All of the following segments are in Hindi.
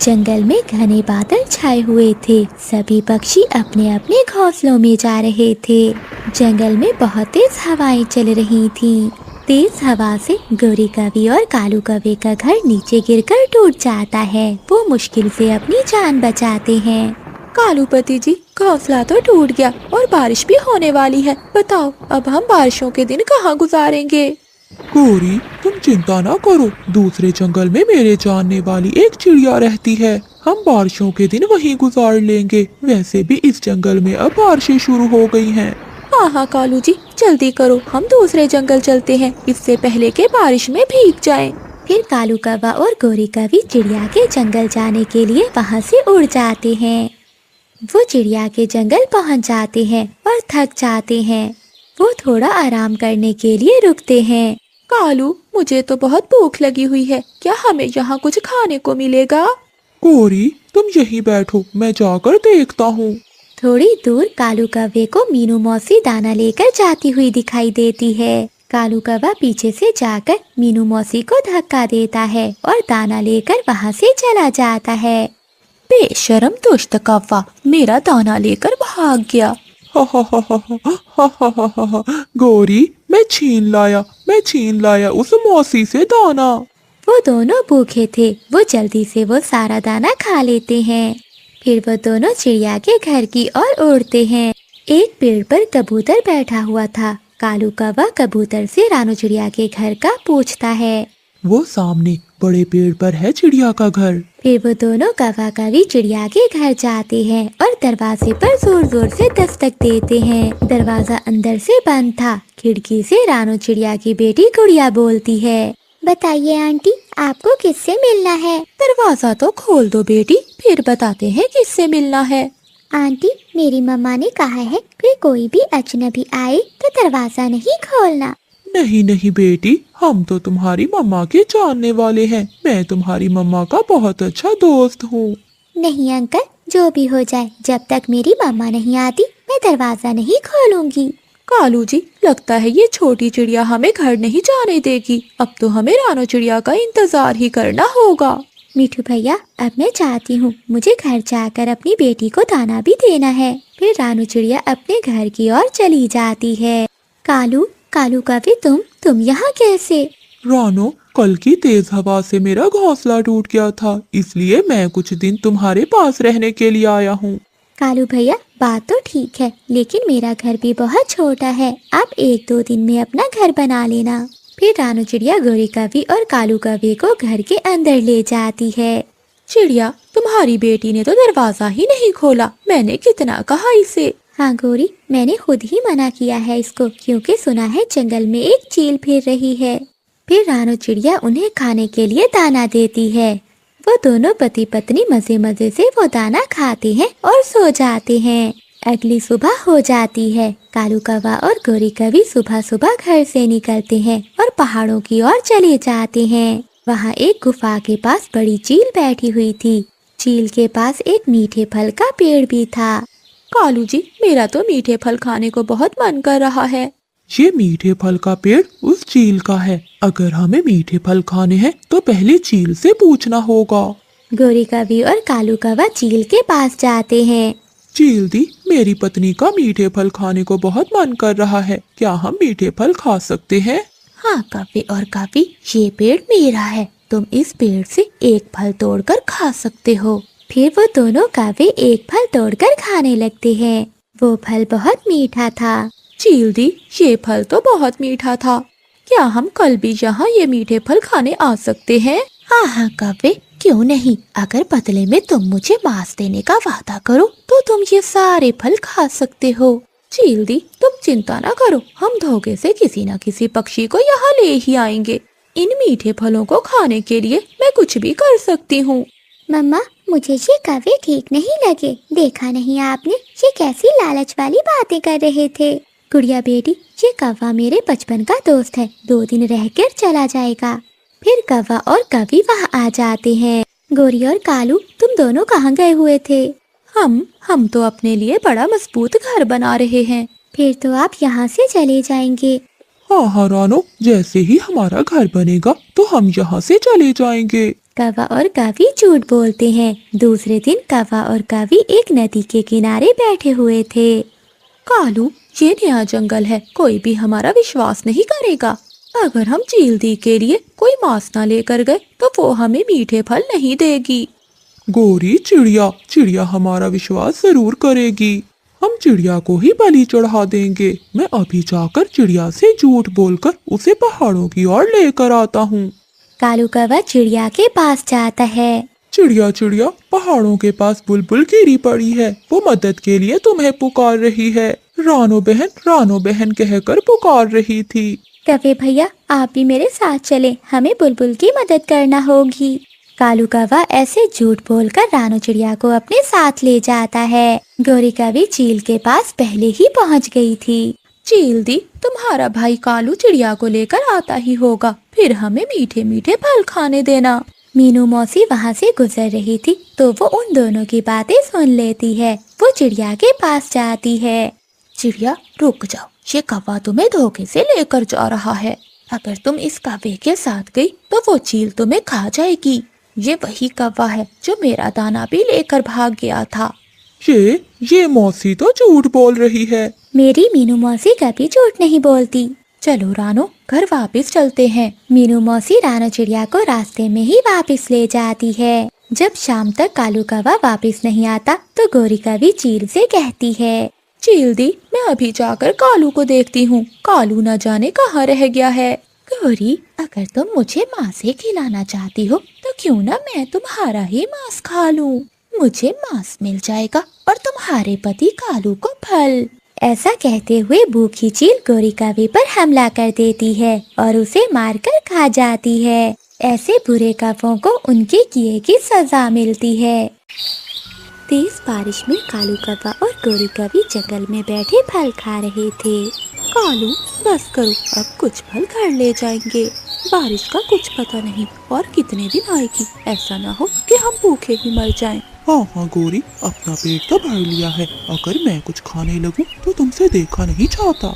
जंगल में घने बादल छाए हुए थे। सभी पक्षी अपने अपने घोंसलों में जा रहे थे। जंगल में बहुत तेज हवाएं चल रही थीं। तेज हवा से गोरी कौवे और कालू कौवे का घर नीचे गिरकर टूट जाता है। वो मुश्किल से अपनी जान बचाते हैं। कालूपति जी, घोंसला तो टूट गया और बारिश भी होने वाली है। बताओ अब हम बारिशों के दिन कहाँ गुजारेंगे? गौरी, तुम चिंता ना करो। दूसरे जंगल में मेरे जानने वाली एक चिड़िया रहती है। हम बारिशों के दिन वहीं गुजार लेंगे। वैसे भी इस जंगल में अब बारिशें शुरू हो गई हैं। हाँ हाँ कालू जी, जल्दी करो, हम दूसरे जंगल चलते हैं, इससे पहले के बारिश में भीग जाएं। फिर कालू कौवा और गोरी कौवी चिड़िया के जंगल जाने के लिए वहाँ से उड़ जाते हैं। वो चिड़िया के जंगल पहुँच जाते हैं और थक जाते हैं। वो थोड़ा आराम करने के लिए रुकते हैं। कालू, मुझे तो बहुत भूख लगी हुई है, क्या हमें यहाँ कुछ खाने को मिलेगा? गौरी, तुम यहीं बैठो, मैं जाकर देखता हूँ। थोड़ी दूर कालू कौवे को मीनू मौसी दाना लेकर जाती हुई दिखाई देती है। कालू कौवा पीछे से जाकर मीनू मौसी को धक्का देता है और दाना लेकर वहाँ से चला जाता है। बेशरम दुष्ट कौवा, मेरा दाना लेकर भाग गया। गौरी, मैं छीन लाया उस मौसी से दाना। वो दोनों भूखे थे। वो जल्दी से वो सारा दाना खा लेते हैं। फिर वो दोनों चिड़िया के घर की ओर उड़ते हैं। एक पेड़ पर कबूतर बैठा हुआ था। कालू कौवा कबूतर से रानू चिड़िया के घर का पूछता है। वो सामने बड़े पेड़ पर है चिड़िया का घर। फिर वो दोनों कौवा कौवी चिड़िया के घर जाते हैं और दरवाजे पर जोर जोर से दस्तक देते हैं। दरवाजा अंदर से बंद था। खिड़की से रानू चिड़िया की बेटी गुड़िया बोलती है। बताइए आंटी, आपको किससे मिलना है? दरवाजा तो खोल दो बेटी, फिर बताते हैं किससे मिलना है। आंटी, मेरी मम्मा ने कहा है कि कोई भी अजनबी आए तो दरवाजा नहीं खोलना। नहीं बेटी, हम तो तुम्हारी मम्मा के जानने वाले हैं। मैं तुम्हारी मम्मा का बहुत अच्छा दोस्त हूँ। नहीं अंकल, जो भी हो जाए, जब तक मेरी मम्मा नहीं आती मैं दरवाजा नहीं खोलूंगी। कालू जी, लगता है ये छोटी चिड़िया हमें घर नहीं जाने देगी। अब तो हमें रानू चिड़िया का इंतजार ही करना होगा। मिठू भैया, अब मैं चाहती हूँ, मुझे घर जाकर अपनी बेटी को दाना भी देना है। फिर रानू चिड़िया अपने घर की ओर चली जाती है। कालू कौवे, तुम यहाँ कैसे? रानो, कल की तेज हवा से मेरा घोंसला टूट गया था, इसलिए मैं कुछ दिन तुम्हारे पास रहने के लिए आया हूँ। कालू भैया, बात तो ठीक है, लेकिन मेरा घर भी बहुत छोटा है। आप 1-2 दिन में अपना घर बना लेना। फिर रानू चिड़िया गोरी कौवी और कालू कौवे को घर के अंदर ले जाती है। चिड़िया, तुम्हारी बेटी ने तो दरवाजा ही नहीं खोला। मैंने कितना कहा इसे। हाँ गोरी, मैंने खुद ही मना किया है इसको, क्योंकि सुना है जंगल में एक चील फिर रही है। फिर रानू चिड़िया उन्हें खाने के लिए दाना देती है। वो दोनों पति पत्नी मजे मजे से वो दाना खाते हैं और सो जाते हैं। अगली सुबह हो जाती है। कालू कौवा और गोरी कौवी सुबह सुबह घर से निकलते हैं और पहाड़ों की ओर चले जाते हैं। वहाँ एक गुफा के पास बड़ी चील बैठी हुई थी। चील के पास एक मीठे फल का पेड़ भी था। कालू जी, मेरा तो मीठे फल खाने को बहुत मन कर रहा है। ये मीठे फल का पेड़ उस चील का है। अगर हमें मीठे फल खाने हैं तो पहले चील से पूछना होगा। गोरी कौवी और कालू कौवा चील के पास जाते हैं। चील दी, मेरी पत्नी का मीठे फल खाने को बहुत मन कर रहा है, क्या हम मीठे फल खा सकते हैं? हाँ कौवे और कौवी, ये पेड़ मेरा है, तुम इस पेड़ से एक फल तोड़कर खा सकते हो। फिर वो दोनों कौवे एक फल तोड़कर खाने लगते हैं। वो फल बहुत मीठा था। चील दी, ये फल तो बहुत मीठा था, क्या हम कल भी यहाँ ये मीठे फल खाने आ सकते हैं? हाँ कौवे, क्यों नहीं। अगर बदले में तुम मुझे मांस देने का वादा करो तो तुम ये सारे फल खा सकते हो। चील दी, तुम चिंता ना करो, हम धोखे से किसी न किसी पक्षी को यहाँ ले ही आएंगे। इन मीठे फलों को खाने के लिए मैं कुछ भी कर सकती हूँ। मम्मा, मुझे ये कौवे ठीक नहीं लगे। देखा नहीं आपने, ये कैसी लालच वाली बातें कर रहे थे। गुड़िया बेटी, ये कौवा मेरे बचपन का दोस्त है, 2 दिन रहकर चला जाएगा। फिर कौवा और कौवी वहाँ आ जाते हैं। गोरी और कालू, तुम दोनों कहाँ गए हुए थे? हम तो अपने लिए बड़ा मजबूत घर बना रहे हैं। फिर तो आप यहाँ से चले जाएंगे। हाँ रानो, जैसे ही हमारा घर बनेगा तो हम यहाँ से चले जाएंगे। कौवा और कावी झूठ बोलते हैं। दूसरे दिन कौवा और कावी एक नदी के किनारे बैठे हुए थे। कालू, ये नया जंगल है, कोई भी हमारा विश्वास नहीं करेगा। अगर हम चील दी के लिए कोई मांस ना लेकर गए तो वो हमें मीठे फल नहीं देगी। गोरी, चिड़िया चिड़िया हमारा विश्वास जरूर करेगी। हम चिड़िया को ही बलि चढ़ा देंगे। मैं अभी जाकर चिड़िया से झूठ बोलकर उसे पहाड़ों की ओर लेकर आता हूँ। कालू कौवा चिड़िया के पास जाता है। चिड़िया चिड़िया, पहाड़ों के पास बुलबुल गिरी पड़ी है, वो मदद के लिए तुम्हें पुकार रही है। रानो बहन कहकर पुकार रही थी। कौवे भैया, आप भी मेरे साथ चले, हमें बुलबुल की मदद करना होगी। कालू कौवा ऐसे झूठ बोलकर रानो चिड़िया को अपने साथ ले जाता है। गौरी कौवी चील के पास पहले ही पहुंच गई थी। चील दी, तुम्हारा भाई कालू चिड़िया को लेकर आता ही होगा, फिर हमें मीठे मीठे फल खाने देना। मीनू मौसी वहाँ से गुजर रही थी तो वो उन दोनों की बातें सुन लेती है। वो चिड़िया के पास जाती है। चिड़िया, रुक जाओ, ये कौवा तुम्हें धोखे से लेकर जा रहा है। अगर तुम इस कौवे के साथ गई तो वो चील तुम्हें खा जाएगी। ये वही कौवा है जो मेरा दाना भी लेकर भाग गया था। ये मौसी तो झूठ बोल रही है। मेरी मीनू मौसी कभी झूठ नहीं बोलती। चलो रानो, घर वापस चलते हैं। मीनू मौसी रानो चिड़िया को रास्ते में ही वापस ले जाती है। जब शाम तक कालू कौवा वापस नहीं आता तो गौरी कौवी चील से कहती है, चील दी, मैं अभी जाकर कालू को देखती हूँ। कालू न जाने कहाँ रह गया है। गौरी, अगर तुम मुझे मांस ही खिलाना चाहती हो तो क्यों ना मैं तुम्हारा ही मांस खा लूं। मुझे मांस मिल जाएगा और तुम्हारे पति कालू को फल। ऐसा कहते हुए भूखी चील गौरी कौवी पर हमला कर देती है और उसे मारकर खा जाती है। ऐसे बुरे कौवों को उनके किए की सजा मिलती है। तेज बारिश में कालू कौवा और गौरी कौवी जंगल में बैठे फल खा रहे थे। कालू, बस करो, अब कुछ फल घर ले जाएंगे। बारिश का कुछ पता नहीं और कितने दिन आएगी। ऐसा ना हो कि हम भूखे ही मर जाएं। हाँ गोरी, अपना पेट तो भर लिया है। अगर मैं कुछ खाने लगूं तो तुमसे देखा नहीं चाहता।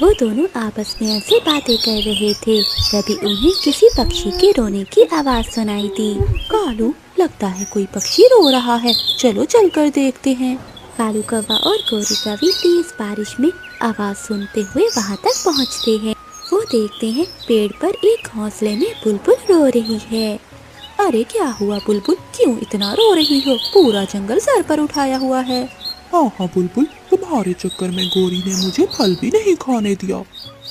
वो दोनों आपस में ऐसी बातें कर रहे थे, तभी उन्हें किसी पक्षी के रोने की आवाज सुनाई दी। कालू, लगता है कोई पक्षी रो रहा है, चलो चलकर देखते हैं। कालू कौवा और गौरी कौवी तेज बारिश में आवाज सुनते हुए वहाँ तक पहुँचते हैं। वो देखते हैं पेड़ पर एक घोंसले में बुलबुल रो रही है। अरे क्या हुआ बुलबुल, क्यों इतना रो रही हो? पूरा जंगल सर पर उठाया हुआ है। हाँ बुलबुल, तुम्हारे चक्कर में गोरी ने मुझे फल भी नहीं खाने दिया।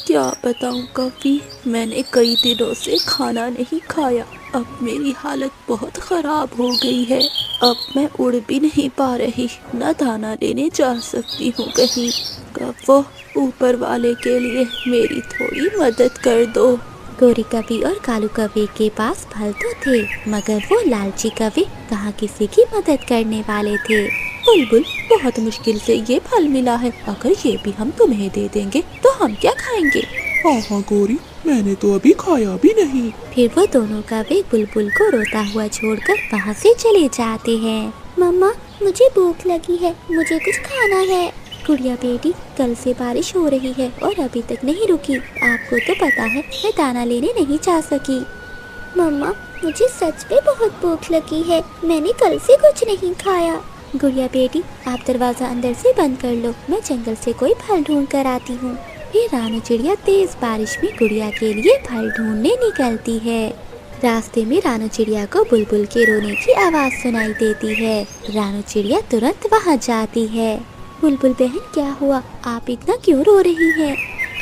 क्या बताऊं कौवी, मैंने कई दिनों से खाना नहीं खाया। अब मेरी हालत बहुत खराब हो गई है। अब मैं उड़ भी नहीं पा रही, न दाना लेने जा सकती हूँ कहीं। कौवो, ऊपर वाले के लिए मेरी थोड़ी मदद कर दो। गौरी कौवी और कालू कौवे के पास फल तो थे, मगर वो लालची कौवे कहाँ किसी की मदद करने वाले थे। बुलबुल, बहुत मुश्किल से ये फल मिला है, अगर ये भी हम तुम्हें दे देंगे तो हम क्या खाएंगे? हाँ गोरी, मैंने तो अभी खाया भी नहीं। फिर वो दोनों कौवे बुलबुल को रोता हुआ छोड़कर वहाँ से चले जाते हैं। मम्मा, मुझे भूख लगी है, मुझे कुछ खाना है। गुड़िया बेटी, कल से बारिश हो रही है और अभी तक नहीं रुकी। आपको तो पता है मैं दाना लेने नहीं जा सकी। मम्मा, मुझे सच में बहुत भूख लगी है, मैंने कल से कुछ नहीं खाया। गुड़िया बेटी, आप दरवाजा अंदर से बंद कर लो, मैं जंगल से कोई फल ढूंढ कर आती हूँ। फिर रानो चिड़िया तेज बारिश में गुड़िया के लिए फल ढूंढने निकलती है। रास्ते में रानो चिड़िया को बुलबुल के रोने की आवाज सुनाई देती है। रानो चिड़िया तुरंत वहाँ जाती है। बुलबुल बहन, क्या हुआ? आप इतना क्यों रो रही हैं?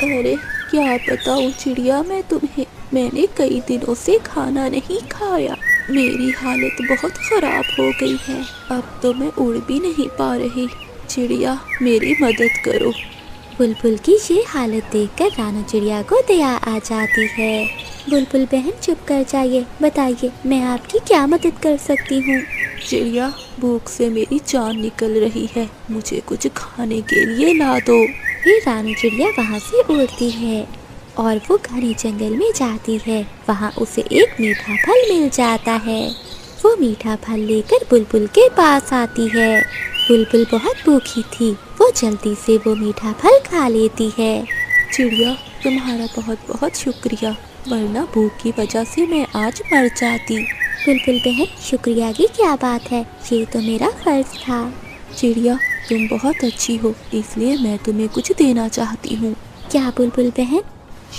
अरे क्या बताऊँ चिड़िया मैं तुम्हें, मैंने कई दिनों से खाना नहीं खाया। मेरी हालत बहुत खराब हो गई है, अब तो मैं उड़ भी नहीं पा रही। चिड़िया, मेरी मदद करो। बुलबुल की ये हालत देखकर रानो चिड़िया को दया आ जाती है। बुलबुल बहन, चुप कर जाइए, बताइए मैं आपकी क्या मदद कर सकती हूँ? चिड़िया, भूख से मेरी जान निकल रही है, मुझे कुछ खाने के लिए ला दो। फिर रानो चिड़िया वहाँ से उड़ती है और वो घने जंगल में जाती है। वहाँ उसे एक मीठा फल मिल जाता है। वो मीठा फल लेकर बुलबुल के पास आती है। बुलबुल बहुत भूखी थी, वो जल्दी से वो मीठा फल खा लेती है। चिड़िया, तुम्हारा बहुत बहुत शुक्रिया, वरना भूख की वजह से मैं आज मर जाती। बुलबुल बहन, शुक्रिया की क्या बात है, ये तो मेरा फर्ज था। चिड़िया, तुम बहुत अच्छी हो, इसलिए मैं तुम्हें कुछ देना चाहती हूँ। क्या बुलबुल बहन?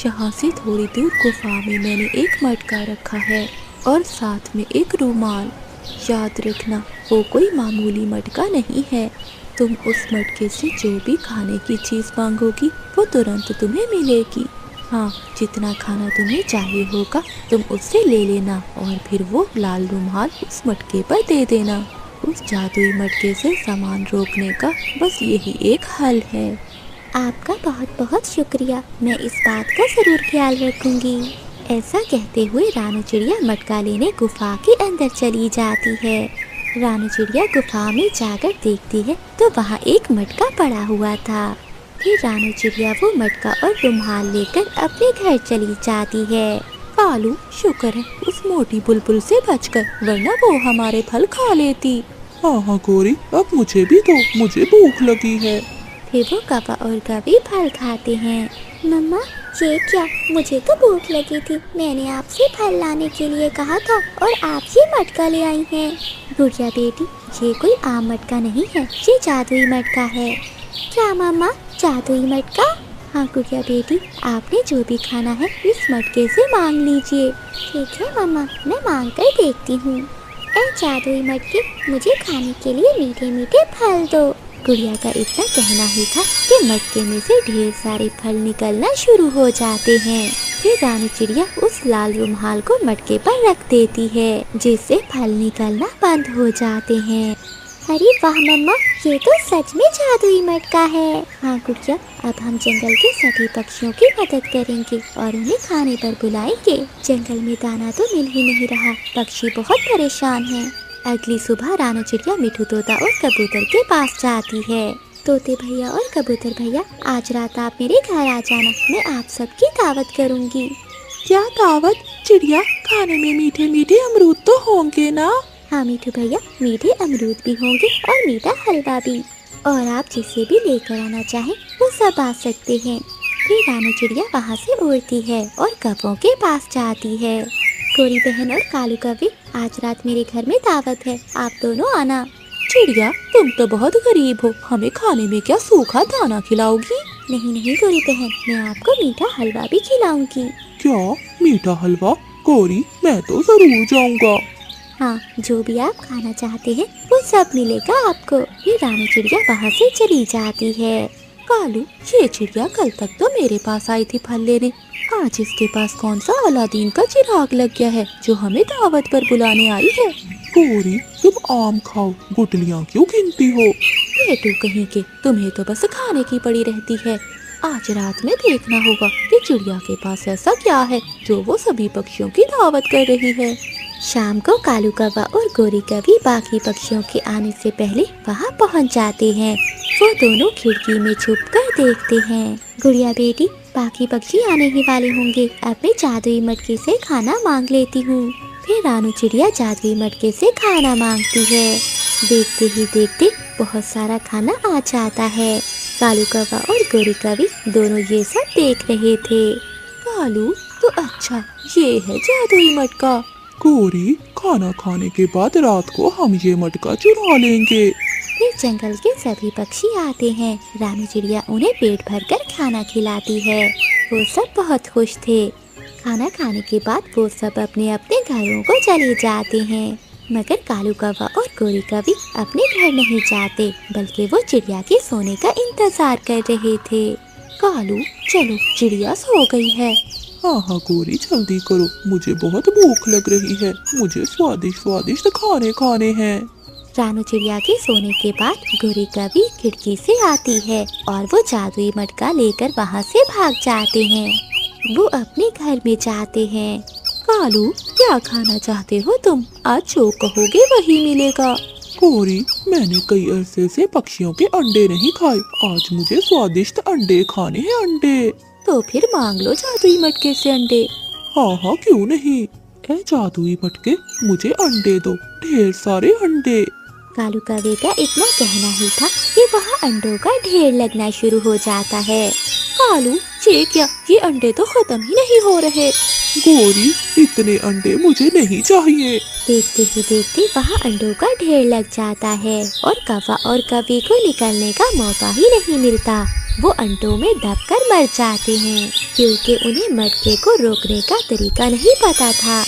यहाँ से थोड़ी दूर गुफा में मैंने एक मटका रखा है और साथ में एक रुमाल। याद रखना, वो कोई मामूली मटका नहीं है। तुम उस मटके से जो भी खाने की चीज़ मांगोगी वो तुरंत तुम्हें मिलेगी। हाँ, जितना खाना तुम्हें चाहिए होगा तुम उससे ले लेना और फिर वो लाल रुमाल उस मटके पर दे देना। उस जादुई मटके से सामान रोकने का बस यही एक हल है। आपका बहुत बहुत शुक्रिया, मैं इस बात का जरूर ख्याल रखूंगी। ऐसा कहते हुए रानू चिड़िया मटका लेने गुफा के अंदर चली जाती है। रानू चिड़िया गुफा में जाकर देखती है तो वहाँ एक मटका पड़ा हुआ था। फिर रानू चिड़िया वो मटका और रुमाल लेकर अपने घर चली जाती है। कालू, शुक्र है उस मोटी बुलबुल से बचकर, वरना वो हमारे फल खा लेती। हाँ हाँ गौरी, अब मुझे भी दो, मुझे भूख लगी है। फिर वो कौवा और कभी फल खाते हैं। मम्मा, ये क्या, मुझे तो भूख लगी थी, मैंने आपसे फल लाने के लिए कहा था और आप ये मटका ले आई हैं। गुड़िया बेटी, ये कोई आम मटका नहीं है, ये जादुई मटका है। क्या मम्मा, जादुई मटका? हाँ गुड़िया बेटी, आपने जो भी खाना है इस मटके से मांग लीजिए। ठीक है मम्मा, मैं मांग कर देखती हूँ। ऐ जादुई मटके, मुझे खाने के लिए मीठे मीठे फल दो। गुड़िया का इतना कहना ही था कि मटके में से ढेर सारे फल निकलना शुरू हो जाते हैं। फिर रानू चिड़िया उस लाल रुमाल को मटके पर रख देती है, जिससे फल निकलना बंद हो जाते हैं। अरे वाह मम्मा, ये तो सच में जादुई मटका है। हाँ गुड़िया, अब हम जंगल के सभी पक्षियों की मदद करेंगे और उन्हें खाने पर बुलाएंगे। जंगल में दाना तो मिल ही नहीं रहा, पक्षी बहुत परेशान हैं। अगली सुबह रानू चिड़िया मिठू तोता और कबूतर के पास जाती है। तोते भैया और कबूतर भैया, आज रात आप मेरे घर आ जाना, मैं आप सबकी दावत करूँगी। क्या दावत? चिड़िया, खाने में मीठे मीठे अमरूद तो होंगे ना? हाँ मिठू भैया, मीठे अमरूद भी होंगे और मीठा हलवा भी, और आप जिसे भी लेकर आना चाहें वो सब आ सकते हैं। फिर रानू चिड़िया वहाँ से उड़ती है और कौवों के पास जाती है। गोरी बहन और कालू कौवे, आज रात मेरे घर में दावत है, आप दोनों आना। चिड़िया, तुम तो बहुत गरीब हो, हमें खाने में क्या सूखा दाना खिलाओगी? नहीं नहीं गोरी बहन, मैं आपको मीठा हलवा भी खिलाऊंगी। क्या मीठा हलवा? गौरी, मैं तो जरूर जाऊंगा। हाँ, जो भी आप खाना चाहते हैं वो सब मिलेगा आपको। फिर रानू चिड़िया वहाँ से चली जाती है। कालू, ये चिड़िया कल तक तो मेरे पास आई थी फल लेने, आज इसके पास कौन सा अलादीन का चिराग लग गया है जो हमें दावत पर बुलाने आई है? गौरी, तुम आम खाओ, गुटलियाँ क्यों गिनती हो? बेटू कहीं के, तुम्हें तो बस खाने की पड़ी रहती है। आज रात में देखना होगा कि चिड़िया के पास ऐसा क्या है जो वो सभी पक्षियों की दावत कर रही है। शाम को कालू कौवा और गोरी कौवी बाकी पक्षियों के आने से पहले वहाँ पहुँच जाते हैं। वो दोनों खिड़की में छुपकर देखते हैं। गुड़िया बेटी, बाकी पक्षी आने ही वाले होंगे, अब मैं जादुई मटके से खाना मांग लेती हूँ। फिर रानू चिड़िया जादुई मटके से खाना मांगती है। देखते ही देखते बहुत सारा खाना आ जाता है। कालू कौवा और गोरी कौवी दोनों ये सब देख रहे थे। कालू, तो अच्छा ये है जादुई मटका। गौरी, खाना खाने के बाद रात को हम ये मटका चुरा लेंगे। फिर जंगल के सभी पक्षी आते हैं। रानू चिड़िया उन्हें पेट भरकर खाना खिलाती है। वो सब बहुत खुश थे। खाना खाने के बाद वो सब अपने अपने घरों को चले जाते हैं, मगर कालू कौवा और गोरी कौवी अपने घर नहीं जाते, बल्कि वो चिड़िया के सोने का इंतजार कर रहे थे। कालू, चलो, चिड़िया सो गई है। हाँ हाँ गौरी, जल्दी करो, मुझे बहुत भूख लग रही है, मुझे स्वादिष्ट स्वादिष्ट खाने खाने हैं। रानू चिड़िया के सोने के बाद गोरी कौवी खिड़की से आती है और वो जादुई मटका लेकर वहाँ से भाग जाते हैं। वो अपने घर में जाते हैं। कालू, क्या खाना चाहते हो तुम? आज जो कहोगे वही मिलेगा। गौरी, मैंने कई अरसे से पक्षियों के अंडे नहीं खाए, आज मुझे स्वादिष्ट अंडे खाने हैं, अंडे। तो फिर मांग लो जादुई मटके से अंडे। हाँ हाँ, क्यों नहीं। ए जादुई मटके, मुझे अंडे दो, ढेर सारे अंडे। कालू कौवे का इतना कहना ही था कि वहाँ अंडों का ढेर लगना शुरू हो जाता है। कालू, ये क्या, ये अंडे तो खत्म ही नहीं हो रहे। गोरी, इतने अंडे मुझे नहीं चाहिए। देखते ही देखते वहाँ अंडों का ढेर लग जाता है और कौवा और कवि को निकलने का मौका ही नहीं मिलता। वो अंडों में दबकर मर जाते हैं क्योंकि उन्हें मटके को रोकने का तरीका नहीं पता था।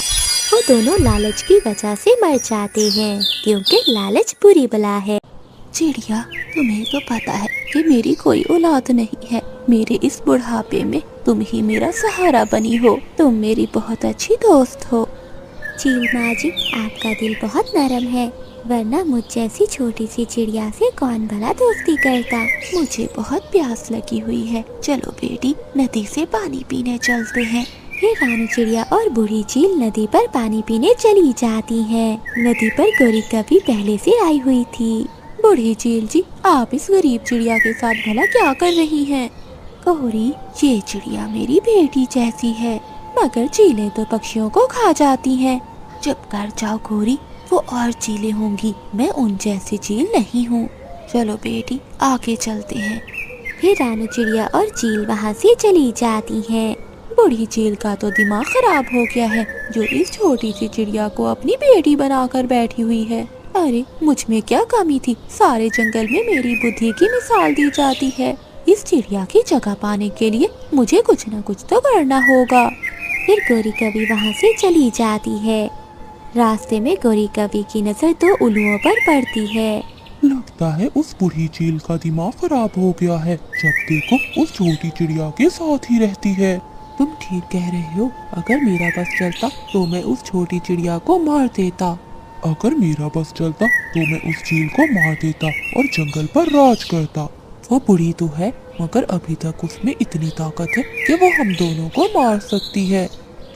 वो दोनों लालच की वजह से मर जाते हैं क्योंकि लालच बुरी बला है। चिड़िया, तुम्हें तो पता है कि मेरी कोई औलाद नहीं है। मेरे इस बुढ़ापे में तुम ही मेरा सहारा बनी हो। तुम मेरी बहुत अच्छी दोस्त हो। चील माँ जी, आपका दिल बहुत नरम है, वरना मुझ जैसी छोटी सी चिड़िया से कौन भला दोस्ती करता। मुझे बहुत प्यास लगी हुई है। चलो बेटी, नदी से पानी पीने चलते हैं। फिर रानू चिड़िया और बूढ़ी चील नदी पर पानी पीने चली जाती है। नदी पर गौरी कभी पहले से आई हुई थी। बूढ़ी चील जी, आप इस गरीब चिड़िया के साथ भला क्या कर रही हैं? गौरी, ये चिड़िया मेरी बेटी जैसी है, मगर चीलें तो पक्षियों को खा जाती हैं। चुप कर जाओ गौरी, वो और चीलें होंगी, मैं उन जैसी चील नहीं हूँ। चलो बेटी, आगे चलते हैं। फिर रानू चिड़िया और चील वहाँ से चली जाती है। बूढ़ी चील का तो दिमाग खराब हो गया है, जो इस छोटी सी चिड़िया को अपनी बेटी बनाकर बैठी हुई है। अरे, मुझ में क्या कमी थी? सारे जंगल में मेरी बुद्धि की मिसाल दी जाती है। इस चिड़िया की जगह पाने के लिए मुझे कुछ न कुछ तो करना होगा। फिर गौरी कवि वहाँ से चली जाती है। रास्ते में गौरी कवि की नजर दो उल्लुओं पर पड़ती है। लगता है उस बूढ़ी चील का दिमाग खराब हो गया है। जब देखो उस छोटी चिड़िया के साथ ही रहती है। तुम ठीक कह रहे हो। अगर मेरा बस चलता तो मैं उस छोटी चिड़िया को मार देता। अगर मेरा बस चलता तो मैं उस चील को मार देता और जंगल पर राज करता। वो बुढ़ी तो है, मगर अभी तक उसमें इतनी ताकत है कि वो हम दोनों को मार सकती है।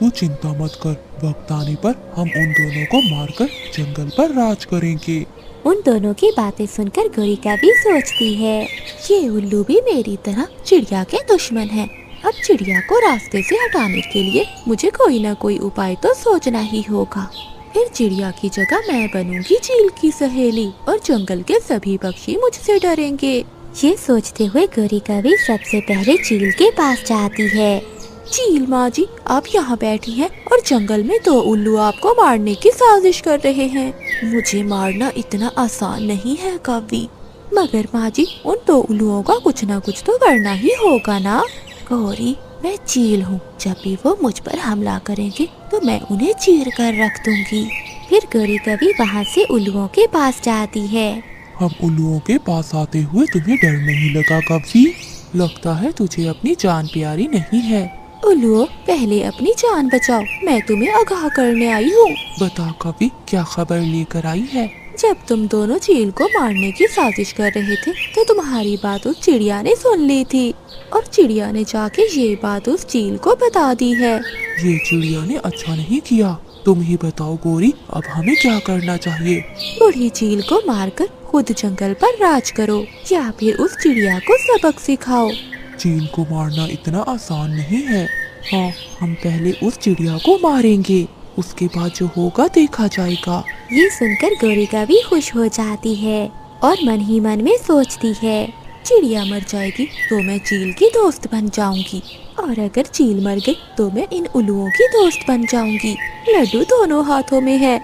तू चिंता मत कर, वक्त आने पर हम उन दोनों को मारकर जंगल पर राज करेंगे। उन दोनों की बातें सुनकर गौरी कवि सोचती है, ये उल्लू भी मेरी तरह चिड़िया के दुश्मन है। अब चिड़िया को रास्ते से हटाने के लिए मुझे कोई न कोई उपाय तो सोचना ही होगा। फिर चिड़िया की जगह मैं बनूंगी चील की सहेली और जंगल के सभी पक्षी मुझसे डरेंगे। ये सोचते हुए गौरी कवि सबसे पहले चील के पास जाती है। चील माँ जी, आप यहाँ बैठी हैं और जंगल में दो उल्लू आपको मारने की साजिश कर रहे हैं। मुझे मारना इतना आसान नहीं है कवि। मगर माँ जी, उन दो उल्लुओं का कुछ न कुछ तो करना ही होगा ना। गौरी, मैं चील हूँ, जब भी वो मुझ पर हमला करेंगे तो मैं उन्हें चीर कर रख दूंगी। फिर गौरी कवि वहाँ से उल्लुओं के पास जाती है। हम उल्लुओं के पास आते हुए तुम्हें डर नहीं लगा कवि? लगता है तुझे अपनी जान प्यारी नहीं है। उल्लुओं, पहले अपनी जान बचाओ, मैं तुम्हें आगाह करने आई हूँ। बता कवि, क्या खबर लेकर आई है? जब तुम दोनों चील को मारने की साजिश कर रहे थे तो तुम्हारी बात उस चिड़िया ने सुन ली थी और चिड़िया ने जाके ये बात उस चील को बता दी है। ये चिड़िया ने अच्छा नहीं किया। तुम ही बताओ गौरी, अब हमें क्या करना चाहिए? बूढ़ी चील को मारकर खुद जंगल पर राज करो या फिर उस चिड़िया को सबक सिखाओ। चील को मारना इतना आसान नहीं है। हाँ, हम पहले उस चिड़िया को मारेंगे, उसके बाद जो होगा देखा जाएगा। ये सुनकर गौरी कवि खुश हो जाती है और मन ही मन में सोचती है, चिड़िया मर जाएगी तो मैं चील की दोस्त बन जाऊंगी और अगर चील मर गई तो मैं इन उल्लुओं की दोस्त बन जाऊंगी। लड्डू दोनों हाथों में है।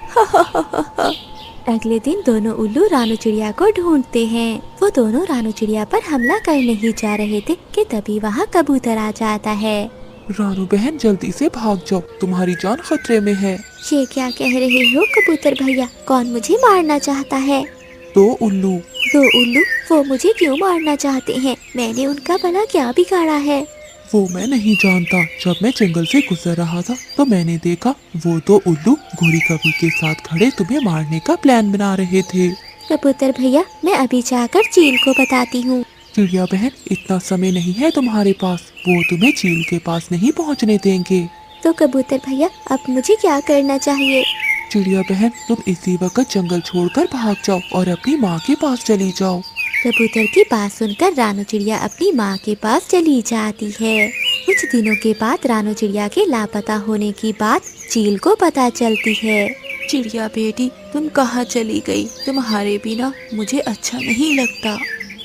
अगले दिन दोनों उल्लू रानू चिड़िया को ढूंढते हैं। वो दोनों रानू चिड़िया पर हमला करने ही जा रहे थे कि तभी वहाँ कबूतर आ जाता है। रानू बहन, जल्दी से भाग जाओ, तुम्हारी जान खतरे में है। ये क्या कह रहे हो कबूतर भैया? कौन मुझे मारना चाहता है? दो उल्लू। दो उल्लू? वो मुझे क्यों मारना चाहते हैं? मैंने उनका भला क्या बिगाड़ा है? वो मैं नहीं जानता। जब मैं जंगल से गुजर रहा था तो मैंने देखा वो दो उल्लू गौरी कवि के साथ खड़े तुम्हें मारने का प्लान बना रहे थे। कबूतर भैया, मैं अभी जाकर चील को बताती हूँ। चिड़िया बहन, इतना समय नहीं है तुम्हारे पास, वो तुम्हें चील के पास नहीं पहुँचने देंगे। तो कबूतर भैया, अब मुझे क्या करना चाहिए? चिड़िया बहन, तुम इसी वक्त जंगल छोड़कर भाग जाओ और अपनी माँ के पास चली जाओ। कबूतर की बात सुनकर रानू चिड़िया अपनी माँ के पास चली जाती है। कुछ दिनों के बाद रानू चिड़िया के लापता होने की बात चील को पता चलती है। चिड़िया बेटी, तुम कहाँ चली गई? तुम्हारे बिना मुझे अच्छा नहीं लगता।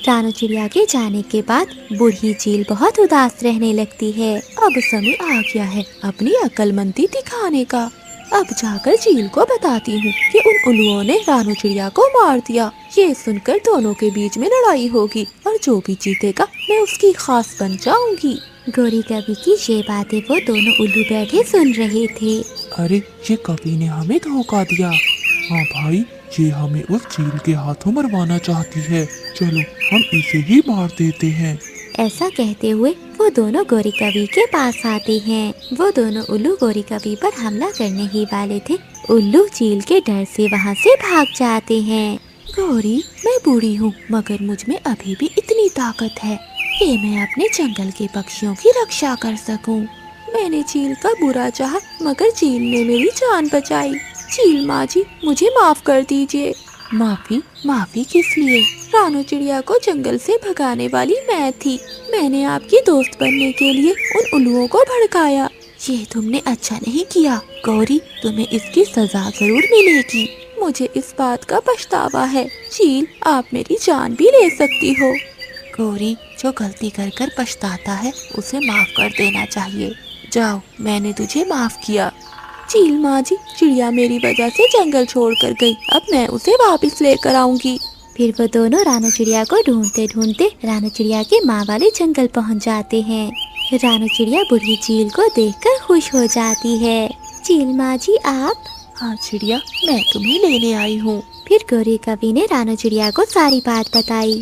रानू चिड़िया के जाने के बाद बूढ़ी चील बहुत उदास रहने लगती है। अब समय आ गया है अपनी अक्लमंदी दिखाने का। अब जाकर चील को बताती हूँ कि उन उल्लुओं ने रानू चिड़िया को मार दिया। ये सुनकर दोनों के बीच में लड़ाई होगी और जो भी जीतेगा मैं उसकी खास बन जाऊंगी। गोरी कवि की ये बातें वो दोनों उल्लू बैठे सुन रहे थे। अरे ये कवि ने हमें धोखा दिया। हाँ भाई, ये हमें उस चील के हाथों मरवाना चाहती है। चलो हम इसे ही मार देते हैं। ऐसा कहते हुए वो दोनों गोरी कवि के पास आते हैं। वो दोनों उल्लू गोरी कवि पर हमला करने ही वाले थे। उल्लू चील के डर से वहाँ से भाग जाते हैं। गौरी, मैं बूढ़ी हूँ मगर मुझ में अभी भी इतनी ताकत है कि मैं अपने जंगल के पक्षियों की रक्षा कर सकूं। मैंने चील का बुरा चाहा मगर चील ने मेरी जान बचाई। चील माँ जी, मुझे माफ कर दीजिए। माफी किस लिए? रानू चिड़िया को जंगल से भगाने वाली मैं थी। मैंने आपकी दोस्त बनने के लिए उन उल्लुओं को भड़काया। ये तुमने अच्छा नहीं किया गौरी, तुम्हें इसकी सजा जरूर मिलेगी। मुझे इस बात का पछतावा है। चील, आप मेरी जान भी ले सकती हो। गौरी, जो गलती कर कर पछताता है उसे माफ कर देना चाहिए। जाओ, मैंने तुझे माफ किया। चील माँ जी, चिड़िया मेरी वजह से जंगल छोड़कर गई। अब मैं उसे वापस लेकर आऊंगी। फिर वो दोनों रानू चिड़िया को ढूंढते ढूंढते रानू चिड़िया के माँ वाले जंगल पहुँच जाते हैं। रानू चिड़िया बूढ़ी चील को देखकर खुश हो जाती है। चील माँ जी, आप? हाँ चिड़िया, मैं तुम्हें लेने आई हूँ। फिर गोरी कवि ने रानू चिड़िया को सारी बात बताई।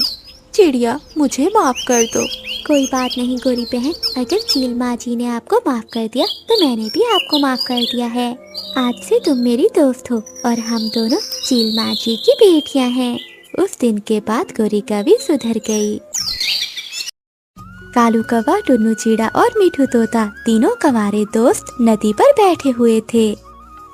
चिड़िया, मुझे माफ कर दो। कोई बात नहीं गोरी बहन, अगर चील माँ जी ने आपको माफ कर दिया तो मैंने भी आपको माफ कर दिया है। आज से तुम मेरी दोस्त हो और हम दोनों चील माँ जी की बेटियाँ हैं। उस दिन के बाद गोरी कवि सुधर गई। कालू कौवा, टुन्नू चिड़ा और मिठू तोता तीनों कंवारे दोस्त नदी पर बैठे हुए थे।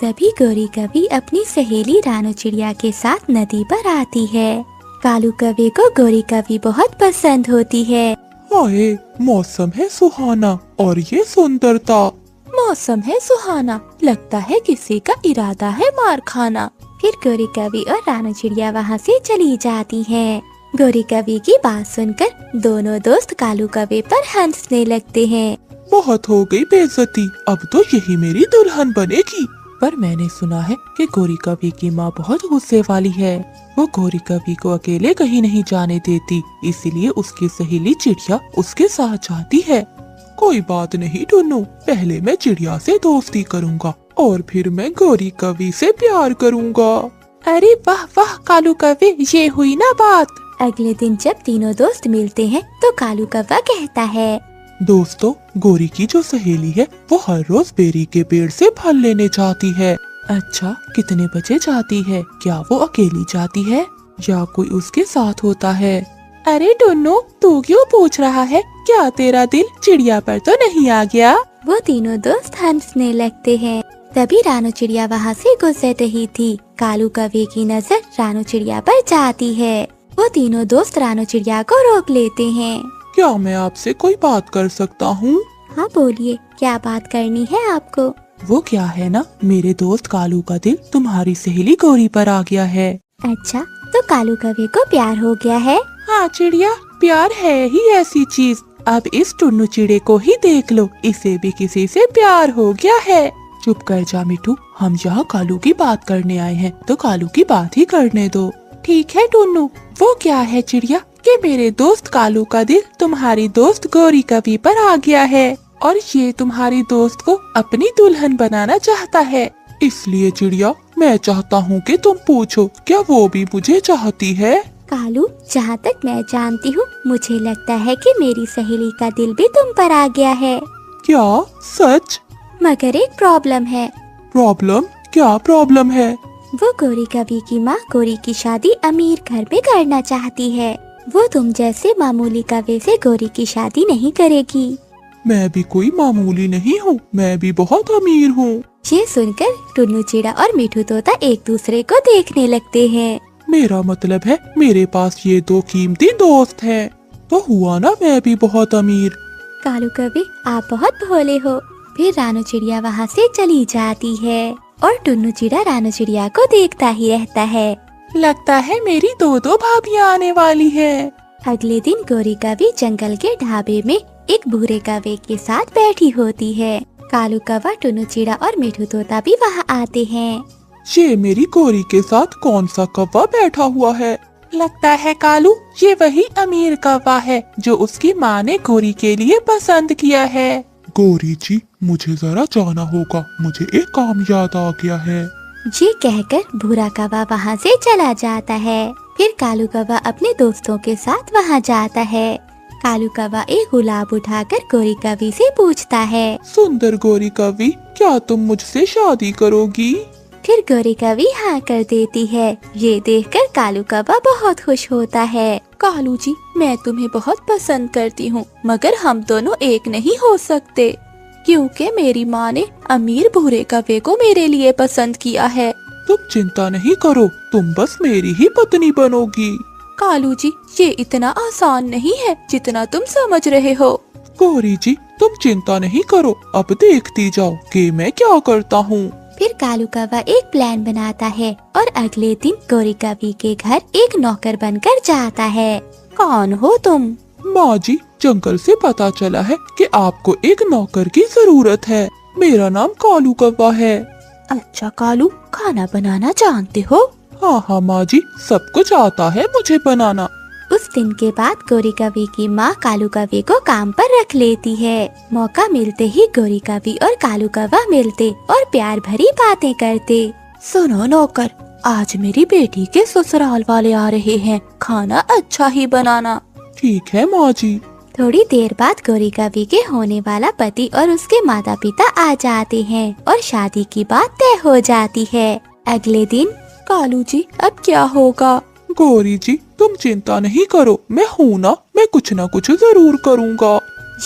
तभी गोरी कवि अपनी सहेली रानू चिड़िया के साथ नदी पर आती है। कालू कवि को गोरी कवि बहुत पसंद होती है। हाय, मौसम है सुहाना और ये सुंदरता। मौसम है सुहाना, लगता है किसी का इरादा है मार खाना। फिर गोरी कवि और रानू चिड़िया वहाँ से चली जाती हैं। गोरी कवि की बात सुनकर दोनों दोस्त कालू कवि पर हंसने लगते हैं। बहुत हो गई बेइज्जती, अब तो यही मेरी दुल्हन बनेगी। पर मैंने सुना है कि गोरी कवि की माँ बहुत गुस्से वाली है। वो गोरी कवि को अकेले कहीं नहीं जाने देती, इसीलिए उसकी सहेली चिड़िया उसके साथ जाती है। कोई बात नहीं टुन्नू, पहले मैं चिड़िया से दोस्ती करूँगा और फिर मैं गोरी कवि से प्यार करूँगा। अरे वाह वाह कालू कवि, ये हुई ना बात। अगले दिन जब तीनों दोस्त मिलते हैं तो कालू कौवा कहता है, दोस्तों, गोरी की जो सहेली है वो हर रोज बेरी के पेड़ से फल लेने जाती है। अच्छा, कितने बजे जाती है? क्या वो अकेली जाती है या कोई उसके साथ होता है? अरे टुन्नू, तू क्यों पूछ रहा है? क्या तेरा दिल चिड़िया पर तो नहीं आ गया? वो तीनों दोस्त हंसने लगते हैं। तभी रानू चिड़िया वहाँ से गुजर रही थी। कालू कौवे की नजर रानू चिड़िया पर जाती है। वो तीनों दोस्त रानू चिड़िया को रोक लेते हैं। क्या मैं आपसे कोई बात कर सकता हूँ? हाँ बोलिए, क्या बात करनी है आपको? वो क्या है ना, मेरे दोस्त कालू का दिल तुम्हारी सहेली गोरी पर आ गया है। अच्छा, तो कालू कौवे को प्यार हो गया है? हाँ चिड़िया, प्यार है ही ऐसी चीज। अब इस टुन्नू चिड़े को ही देख लो, इसे भी किसी से प्यार हो गया है। चुप कर जा मिठू, हम यहाँ कालू की बात करने आए हैं तो कालू की बात ही करने दो। ठीक है टुन्नू, वो क्या है चिड़िया कि मेरे दोस्त कालू का दिल तुम्हारी दोस्त गोरी कवि पर आ गया है और ये तुम्हारी दोस्त को अपनी दुल्हन बनाना चाहता है। इसलिए चिड़िया, मैं चाहता हूँ कि तुम पूछो, क्या वो भी मुझे चाहती है? कालू, जहाँ तक मैं जानती हूँ मुझे लगता है कि मेरी सहेली का दिल भी तुम पर आ गया है। क्या सच? मगर एक प्रॉब्लम है। प्रॉब्लम? क्या प्रॉब्लम है? वो गोरी कवि की माँ गोरी की शादी अमीर घर में करना चाहती है। वो तुम जैसे मामूली कवि से गोरी की शादी नहीं करेगी। मैं भी कोई मामूली नहीं हूँ, मैं भी बहुत अमीर हूँ। ये सुनकर टुन्नू चिड़ा और मिठू तोता एक दूसरे को देखने लगते हैं। मेरा मतलब है मेरे पास ये दो कीमती दोस्त हैं, तो हुआ ना मैं भी बहुत अमीर। कालू कवि, आप बहुत भोले हो। फिर रानू चिड़िया वहाँ से चली जाती है और टुन्नू चिड़ा रानू चिड़िया को देखता ही रहता है। लगता है मेरी दो भाभियाँ आने वाली है। अगले दिन गोरी कौवी जंगल के ढाबे में एक भूरे कौवे के साथ बैठी होती है। कालू कौवा, टुन्नू चिड़ा और मिठू तोता भी वहाँ आते हैं। ये मेरी गोरी के साथ कौन सा कौवा बैठा हुआ है? लगता है कालू ये वही अमीर कौवा है जो उसकी माँ ने गोरी के लिए पसंद किया है। गोरी जी, मुझे जरा जाना होगा, मुझे एक काम याद आ गया है। ये कहकर भूरा कौवा वहाँ से चला जाता है। फिर कालू कौवा अपने दोस्तों के साथ वहाँ जाता है। कालू कौवा एक गुलाब उठाकर गोरी कौवी से पूछता है, सुंदर गोरी कौवी, क्या तुम मुझसे शादी करोगी? फिर गोरी कौवी हाँ कर देती है। ये देखकर कालू कौवा बहुत खुश होता है। कालू जी, मैं तुम्हें बहुत पसंद करती हूँ, मगर हम दोनों एक नहीं हो सकते, क्योंकि मेरी माँ ने अमीर भूरे कौवे को मेरे लिए पसंद किया है। तुम चिंता नहीं करो, तुम बस मेरी ही पत्नी बनोगी। कालू जी, ये इतना आसान नहीं है जितना तुम समझ रहे हो। गोरी जी, तुम चिंता नहीं करो, अब देखती जाओ कि मैं क्या करता हूँ। फिर कालू कौवा एक प्लान बनाता है और अगले दिन गोरी कौवी के घर एक नौकर बनकर जाता है। कौन हो तुम? माँ जी, जंगल से पता चला है कि आपको एक नौकर की जरूरत है। मेरा नाम कालू कौवा है। अच्छा कालू, खाना बनाना जानते हो? हाँ हाँ माँ जी, सब कुछ आता है मुझे बनाना। उस दिन के बाद गोरी कौवी की माँ कालू कौवे को काम पर रख लेती है। मौका मिलते ही गोरी कौवी और कालू कौवा मिलते और प्यार भरी बातें करते। सुनो नौकर, आज मेरी बेटी के ससुराल वाले आ रहे हैं, खाना अच्छा ही बनाना। ठीक है माँ जी। थोड़ी देर बाद गोरी कौवी के होने वाला पति और उसके माता पिता आ जाते हैं और शादी की बात तय हो जाती है। अगले दिन, कालू जी, अब क्या होगा? गोरी जी, तुम चिंता नहीं करो, मैं हूँ ना, मैं कुछ न कुछ जरूर करूँगा।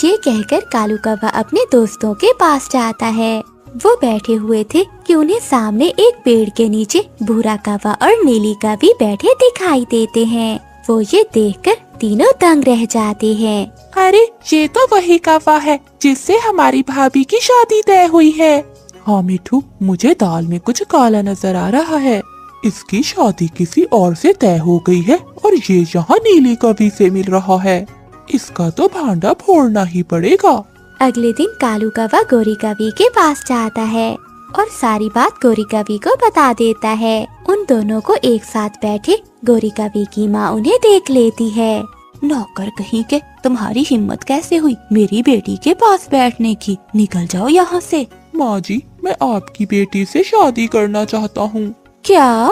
ये कहकर कालू कौवा अपने दोस्तों के पास जाता है। वो बैठे हुए थे कि उन्हें सामने एक पेड़ के नीचे भूरा कौवा और नीली कौवी बैठे दिखाई देते हैं। वो ये देखकर तीनों दंग रह जाते हैं। अरे, ये तो वही कौवा है जिससे हमारी भाभी की शादी तय हुई है। हाँ मिठू, मुझे दाल में कुछ काला नजर आ रहा है। इसकी शादी किसी और से तय हो गई है और ये यहाँ नीली कौवी से मिल रहा है। इसका तो भांडा फोड़ना ही पड़ेगा। अगले दिन कालू कौवा गोरी कौवी के पास जाता है और सारी बात गोरी कौवी को बता देता है। उन दोनों को एक साथ बैठे गोरी कौवी की माँ उन्हें देख लेती है। नौकर कहीं के, तुम्हारी हिम्मत कैसे हुई मेरी बेटी के पास बैठने की? निकल जाओ यहाँ से। माँ जी, मैं आपकी बेटी से शादी करना चाहता हूँ। क्या?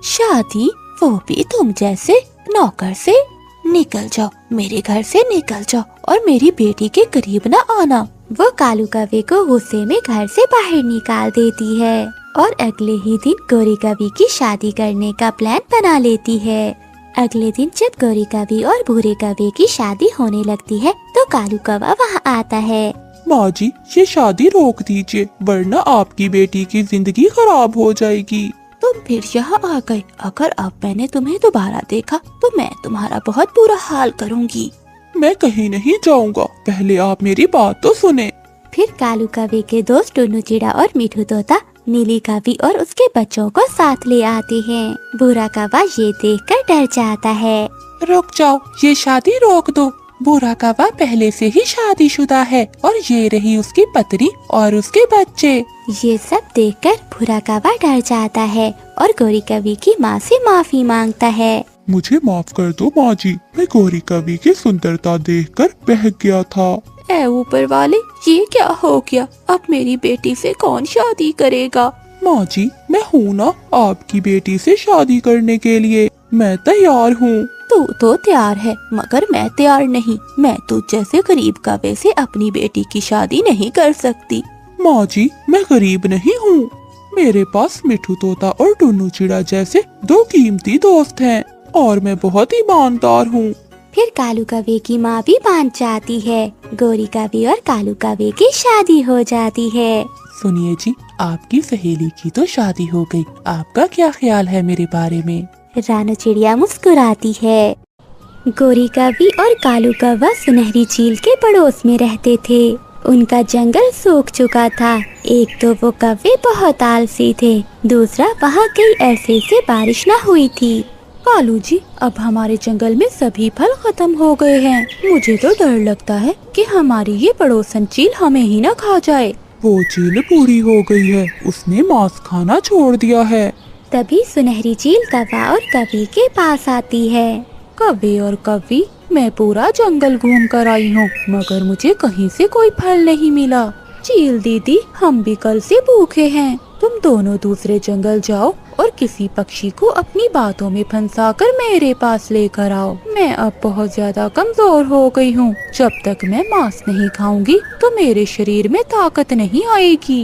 शादी, वो भी तुम जैसे नौकर से? निकल जाओ, मेरे घर से निकल जाओ और मेरी बेटी के करीब न आना। वो कालू कौवे को गुस्से में घर से बाहर निकाल देती है और अगले ही दिन गोरी कौवी की शादी करने का प्लान बना लेती है। अगले दिन जब गोरी कौवी और भूरे कौवे की शादी होने लगती है तो कालू कौवा वहाँ आता है। माँ जी, ये शादी रोक दीजिए, वरना आपकी बेटी की जिंदगी खराब हो जाएगी। तुम फिर यहाँ आ गए। अगर अब मैंने तुम्हें दोबारा देखा तो मैं तुम्हारा बहुत बुरा हाल करूँगी। मैं कहीं नहीं जाऊँगा, पहले आप मेरी बात तो सुने। फिर कालू कौवे के दोस्त टुन्नू चिड़ा और मिठू तोता नीली कौवी और उसके बच्चों को साथ ले आते हैं। भूरा कौवा ये देखकर डर जाता है। रुक जाओ, ये शादी रोक दो। भूरा कौवा पहले से ही शादीशुदा है और ये रही उसकी पत्नी और उसके बच्चे। ये सब देखकर भूरा कौवा डर जाता है और गोरी कौवी की माँ से माफी मांगता है। मुझे माफ कर दो माँ जी, मैं गोरी कौवी की सुंदरता देखकर बहक गया था। ऐ ऊपर वाले, ये क्या हो गया? अब मेरी बेटी से कौन शादी करेगा? माँ जी, मैं हूँ ना आपकी बेटी से शादी करने के लिए, मैं तैयार हूँ। तू तो तैयार है, मगर मैं तैयार नहीं। मैं तुझ जैसे गरीब कौवे से अपनी बेटी की शादी नहीं कर सकती। माँ जी, मैं गरीब नहीं हूँ, मेरे पास मिठू तोता और टुन्नू चिड़ा जैसे दो कीमती दोस्त हैं और मैं बहुत ईमानदार हूँ। फिर कालू कौवे की माँ भी मान जाती है। गोरी कौवी और कालू कौवे की शादी हो जाती है। सुनिए जी, आपकी सहेली की तो शादी हो गई, आपका क्या ख्याल है मेरे बारे में? रानो चिड़िया मुस्कुराती है। गोरी कौवी और कालू कौवा सुनहरी झील के पड़ोस में रहते थे। उनका जंगल सूख चुका था। एक तो वो कौवे बहुत आलसी थे, दूसरा वहाँ कई अरसे से बारिश न हुई थी। कालू जी, अब हमारे जंगल में सभी फल खत्म हो गए हैं। मुझे तो डर लगता है कि हमारी ये पड़ोसन चील हमें ही न खा जाए। वो चील पूरी हो गई है, उसने मांस खाना छोड़ दिया है। तभी सुनहरी चील कौवा और कवि के पास आती है। कव्वे और कव्वी, मैं पूरा जंगल घूम कर आई हूँ, मगर मुझे कहीं से कोई फल नहीं मिला। चील दीदी, हम भी कल से भूखे हैं। तुम दोनों दूसरे जंगल जाओ और किसी पक्षी को अपनी बातों में फंसाकर मेरे पास लेकर आओ। मैं अब बहुत ज्यादा कमजोर हो गई हूँ। जब तक मैं मांस नहीं खाऊंगी तो मेरे शरीर में ताकत नहीं आएगी।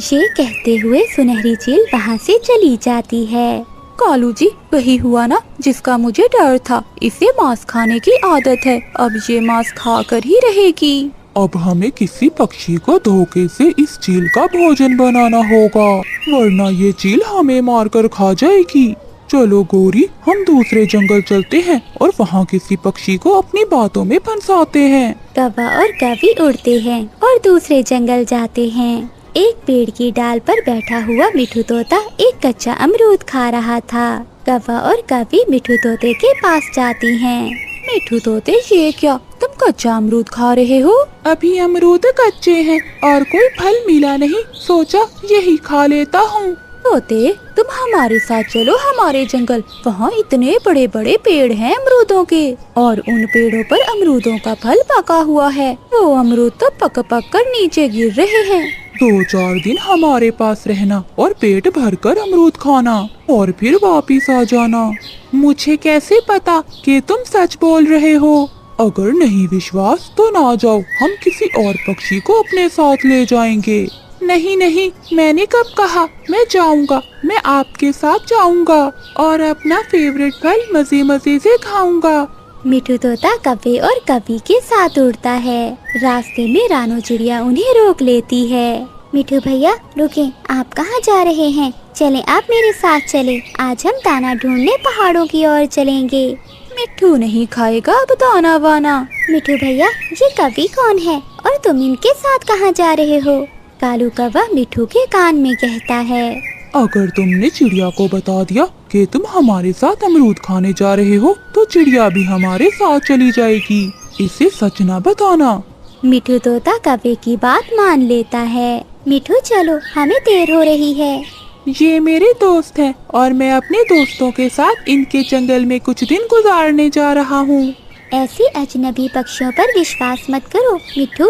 ये कहते हुए सुनहरी चील वहाँ से चली जाती है। कालू जी, वही हुआ ना जिसका मुझे डर था। इसे मांस खाने की आदत है, अब ये मांस खाकर ही रहेगी। अब हमें किसी पक्षी को धोखे से इस चील का भोजन बनाना होगा, वरना ये चील हमें मारकर खा जाएगी। चलो गोरी, हम दूसरे जंगल चलते हैं और वहाँ किसी पक्षी को अपनी बातों में फंसाते हैं। कौवा और कवि उड़ते हैं और दूसरे जंगल जाते हैं। एक पेड़ की डाल पर बैठा हुआ मिठू तोता एक कच्चा अमरूद खा रहा था। कौवा और कवि मिठू तोते के पास जाती हैं। मिठू तोते, ये क्या, तुम कच्चा अमरूद खा रहे हो? अभी अमरूद कच्चे हैं और कोई फल मिला नहीं, सोचा यही खा लेता हूँ। तोते, तुम हमारे साथ चलो हमारे जंगल। वहाँ इतने बड़े बड़े पेड़ हैं अमरूदों के, और उन पेड़ों पर अमरूदों का फल पका हुआ है। वो अमरूद तो पक पक कर नीचे गिर रहे हैं। 2-4 दिन हमारे पास रहना और पेट भरकर अमरूद खाना और फिर वापिस आ जाना। मुझे कैसे पता कि तुम सच बोल रहे हो? अगर नहीं विश्वास तो ना जाओ, हम किसी और पक्षी को अपने साथ ले जाएंगे। नहीं नहीं, मैंने कब कहा, मैं जाऊंगा, मैं आपके साथ जाऊंगा और अपना फेवरेट फल मजे मजे से खाऊंगा। मिठू तोता कव्वे और कवि के साथ उड़ता है। रास्ते में रानो चिड़िया उन्हें रोक लेती है। मिठू भैया रुकें, आप कहाँ जा रहे हैं? चलें, आप मेरे साथ चलें। आज हम दाना ढूंढने पहाड़ों की ओर चलेंगे। मिठू नहीं खाएगा अब दाना वाना। मिठू भैया, ये कवि कौन है और तुम इनके साथ कहाँ जा रहे हो? कालू कौवा मिठू के कान में कहता है। अगर तुमने चिड़िया को बता दिया कि तुम हमारे साथ अमरूद खाने जा रहे हो तो चिड़िया भी हमारे साथ चली जाएगी। इसे सच ना बताना। मिठू तोता कव्वे की बात मान लेता है। मिठू चलो, हमें देर हो रही है। ये मेरे दोस्त हैं और मैं अपने दोस्तों के साथ इनके जंगल में कुछ दिन गुजारने जा रहा हूँ। ऐसी अजनबी पक्षियों पर विश्वास मत करो मिठू,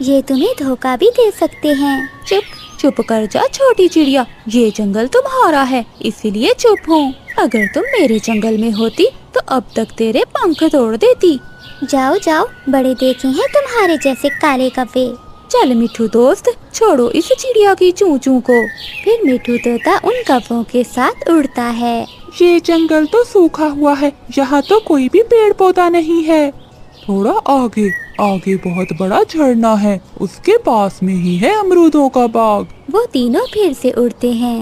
ये तुम्हें धोखा भी दे सकते हैं। चुप चुप कर जा छोटी चिड़िया, ये जंगल तुम्हारा है इसीलिए चुप हूँ। अगर तुम मेरे जंगल में होती तो अब तक तेरे पंख तोड़ देती। जाओ जाओ, बड़े देखे हैं तुम्हारे जैसे काले कव्वे। चल मिठू दोस्त, छोड़ो इस चिड़िया की चूं चूं को। फिर मिठू तोता उन कव्वों के साथ उड़ता है। ये जंगल तो सूखा हुआ है, यहाँ तो कोई भी पेड़ पौधा नहीं है। थोड़ा आगे आगे बहुत बड़ा झरना है, उसके पास में ही है अमरूदों का बाग। वो तीनों फिर से उड़ते हैं।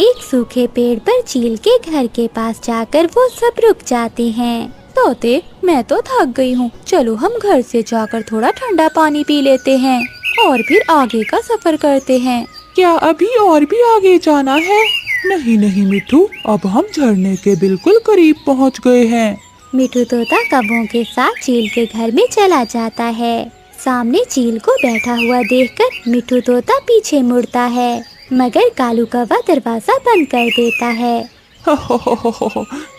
एक सूखे पेड़ पर चील के घर के पास जाकर वो सब रुक जाते हैं। तोते, मैं तो थक गई हूँ, चलो हम घर से जाकर थोड़ा ठंडा पानी पी लेते हैं और फिर आगे का सफर करते हैं। क्या अभी और भी आगे जाना है? नहीं नहीं मिठू, अब हम झरने के बिल्कुल करीब पहुँच गए हैं। मिठू तोता कव्वों के साथ चील के घर में चला जाता है। सामने चील को बैठा हुआ देखकर मिठू तोता पीछे मुड़ता है, मगर कालू कौवा दरवाजा बंद कर देता है।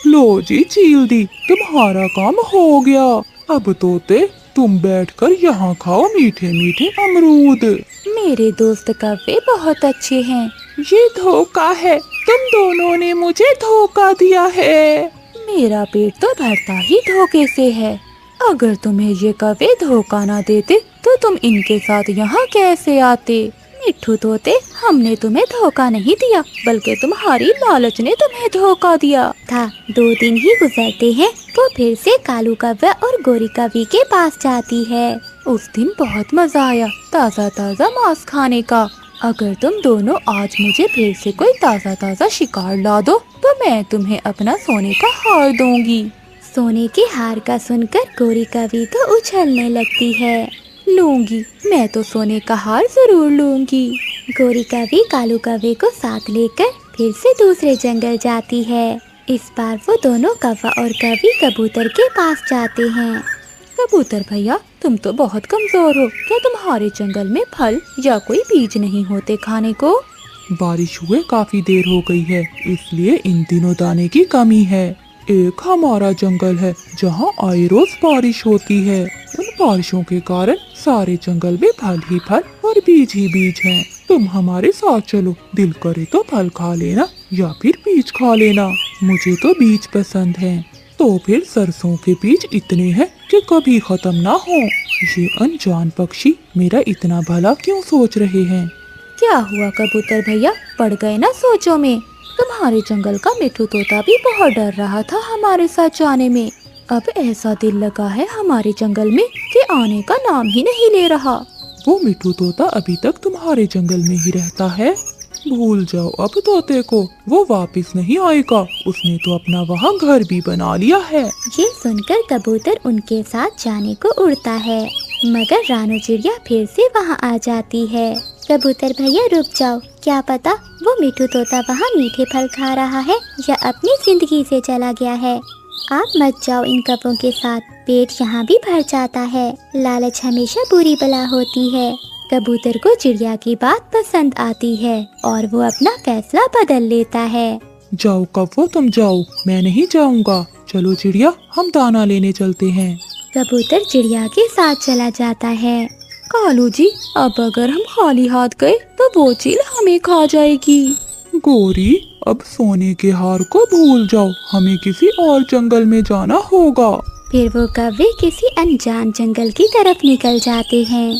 लो जी चील दी, तुम्हारा काम हो गया। अब तोते तुम बैठकर यहाँ खाओ मीठे मीठे अमरूद। मेरे दोस्त कव्वे बहुत अच्छे हैं। ये धोखा है, तुम दोनों ने मुझे धोखा दिया है। मेरा पेट तो भरता ही धोखे से है। अगर तुम्हें ये कव्वे धोखा ना देते तो तुम इनके साथ यहाँ कैसे आते? मिठू तोते, हमने तुम्हें धोखा नहीं दिया, बल्कि तुम्हारी लालच ने तुम्हें धोखा दिया था। 2 दिन ही गुजरते हैं, वो फिर से कालू कौवा और गोरी कवि के पास जाती है। उस दिन बहुत मजा आया ताज़ा ताज़ा मांस खाने का। अगर तुम दोनों आज मुझे फिर से कोई ताज़ा ताज़ा शिकार ला दो तो मैं तुम्हें अपना सोने का हार दूंगी। सोने के हार का सुनकर गोरी कवि तो उछलने लगती है। लूंगी, मैं तो सोने का हार जरूर लूंगी। गोरी कवि कालू कौवे को साथ लेकर फिर से दूसरे जंगल जाती है। इस बार वो दोनों कौवा और कवि कबूतर के पास जाते हैं। कबूतर भैया, तुम तो बहुत कमजोर हो, क्या तुम्हारे जंगल में फल या कोई बीज नहीं होते खाने को? बारिश हुए काफी देर हो गई है, इसलिए इन दिनों दाने की कमी है। एक हमारा जंगल है जहाँ आए रोज बारिश होती है। उन बारिशों के कारण सारे जंगल में फल ही फल और बीज ही बीज हैं। तुम हमारे साथ चलो, दिल करे तो फल खा लेना या फिर बीज खा लेना। मुझे तो बीज पसंद हैं। तो फिर सरसों के बीज इतने हैं कि कभी खत्म ना हो। ये अनजान पक्षी मेरा इतना भला क्यों सोच रहे हैं? क्या हुआ कबूतर भैया, पड़ गए ना सोचों में? तुम्हारे जंगल का मिठू तोता भी बहुत डर रहा था हमारे साथ जाने में। अब ऐसा दिल लगा है हमारे जंगल में कि आने का नाम ही नहीं ले रहा। वो मिठू तोता अभी तक तुम्हारे जंगल में ही रहता है। भूल जाओ अब तोते को, वो वापस नहीं आएगा। उसने तो अपना वहाँ घर भी बना लिया है। ये सुनकर कबूतर उनके साथ जाने को उड़ता है, मगर रानू चिड़िया फिर से वहाँ आ जाती है। कबूतर भैया रुक जाओ, क्या पता वो मिठू तोता वहाँ मीठे फल खा रहा है या अपनी जिंदगी से चला गया है। आप मत जाओ इन कौवों के साथ, पेट यहाँ भी भर जाता है। लालच हमेशा बुरी बला होती है। कबूतर को चिड़िया की बात पसंद आती है और वो अपना फैसला बदल लेता है। जाओ कौवो तुम जाओ, मैं नहीं जाऊंगा। चलो चिड़िया, हम दाना लेने चलते हैं। कबूतर चिड़िया के साथ चला जाता है। कालू जी, अब अगर हम खाली हाथ गए तो वो चील हमें खा जाएगी। गोरी, अब सोने के हार को भूल जाओ, हमें किसी और जंगल में जाना होगा। फिर वो कौवे किसी अनजान जंगल की तरफ निकल जाते हैं,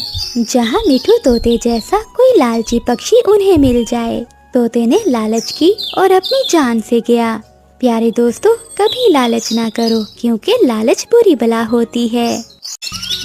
जहाँ मिठू तोते जैसा कोई लालची पक्षी उन्हें मिल जाए। तोते ने लालच की और अपनी जान से गया। प्यारे दोस्तों, कभी लालच ना करो, क्योंकि लालच बुरी बला होती है।